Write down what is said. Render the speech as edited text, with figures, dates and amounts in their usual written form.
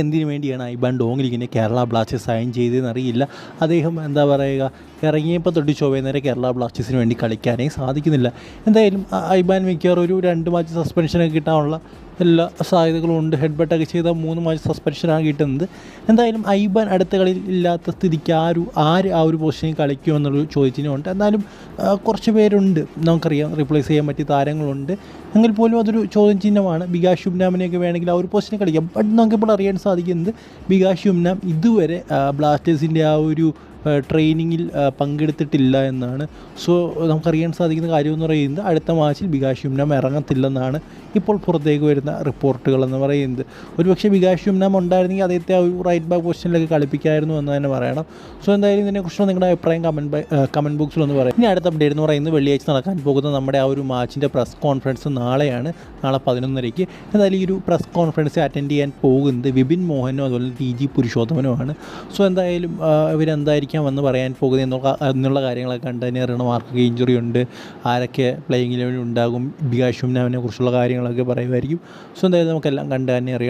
എന്തിനു വേണ്ടിയാണ് IBAN ഡോങ്ങിലിങ്ങനെ Kerala Blasters sign ചെയ്തതെന്ന് അറിയില്ല. അദ്ദേഹം എന്താ പറയുക, ഇറങ്ങിയപ്പോൾ തൊട്ട് ചൊവ്വേന്നേരം കേരള ബ്ലാസ്റ്റേഴ്സിന് വേണ്ടി കളിക്കാനേ സാധിക്കുന്നില്ല. എന്തായാലും ഐബാൻ മിക്കവാറും ഒരു 2 മാച്ച് സസ്പെൻഷനൊക്കെ കിട്ടാനുള്ള എല്ലാ സാധ്യതകളും ഉണ്ട്. ഹെഡ് ബട്ടൊക്കെ ചെയ്താൽ 3 മാച്ച് സസ്പെൻഷനാണ് കിട്ടുന്നത്. എന്തായാലും ഐബാൻ അടുത്ത കളിയിൽ ഇല്ലാത്ത സ്ഥിതിക്ക് ആര് ആ ഒരു പൊസിഷനിൽ കളിക്കുമെന്നുള്ളൊരു ചോദ്യത്തിനുണ്ട്. എന്നാലും കുറച്ച് പേരുണ്ട്, നമുക്കറിയാം റീപ്ലേസ് ചെയ്യാൻ പറ്റിയ താരങ്ങളുണ്ട്. എങ്കിൽ പോലും അതൊരു ചോദ്യം ചിഹ്നമാണ്. ബികാഷ് യുംനാമിനെയൊക്കെ വേണമെങ്കിൽ ആ ഒരു പൊസിഷനിൽ കളിക്കാം. ബട്ട് നമുക്കിപ്പോൾ അറിയാൻ സാധിക്കുന്നത് ബികാഷ് യുംനാം ഇതുവരെ ബ്ലാസ്റ്റേഴ്സിൻ്റെ ആ ഒരു ട്രെയിനിങ്ങിൽ പങ്കെടുത്തിട്ടില്ല എന്നാണ്. സോ നമുക്കറിയാൻ സാധിക്കുന്ന കാര്യമെന്ന് പറയുന്നത് അടുത്ത മാച്ചിൽ ബികാഷ് യുംനാം ഇറങ്ങത്തില്ലെന്നാണ് ഇപ്പോൾ പുറത്തേക്ക് വരുന്ന റിപ്പോർട്ടുകളെന്ന് പറയുന്നത്. ഒരുപക്ഷെ ബികാഷ് യുംനാം ഉണ്ടായിരുന്നെങ്കിൽ അദ്ദേഹത്തെ ആ ഒരു റൈറ്റ് ബാക്ക് പൊസിഷനിലൊക്കെ കളിപ്പിക്കായിരുന്നു എന്ന് തന്നെ പറയണം. സോ എന്തായാലും ഇതിനെക്കുറിച്ചുള്ള നിങ്ങളുടെ അഭിപ്രായം കമൻറ്റ് ബോക്സിലൊന്ന് പറയാം. ഇനി അടുത്ത അപ്ഡേറ്റ് എന്ന് പറയുന്നത് വെള്ളിയാഴ്ച നടക്കാൻ പോകുന്ന നമ്മുടെ ആ ഒരു മാച്ചിൻ്റെ പ്രസ് കോൺഫറൻസ് നാളെയാണ്, നാളെ 11:30. എന്തായാലും ഈ ഒരു പ്രസ് കോൺഫറൻസ് അറ്റൻഡ് ചെയ്യാൻ പോകുന്നത് വിപിൻ മോഹനും അതുപോലെ TG പുരുഷോത്തമനുമാണ്. സോ എന്തായാലും ഇവരെന്തായിരിക്കും വന്ന് പറയാൻ പോകുന്നത് എന്നുള്ള കാര്യങ്ങളൊക്കെ കണ്ട് തന്നെ അറിയണം. ആർക്കൊക്കെ ഇഞ്ചുറി ഉണ്ട്, ആരൊക്കെ പ്ലേയിങ് ലെവലിൽ ഉണ്ടാകും, ബികാഷ് യുംനാമിനെ കുറിച്ചുള്ള കാര്യങ്ങളൊക്കെ പറയുമായിരിക്കും. സോ എന്തായാലും നമുക്കെല്ലാം കണ്ട് തന്നെ അറിയാം.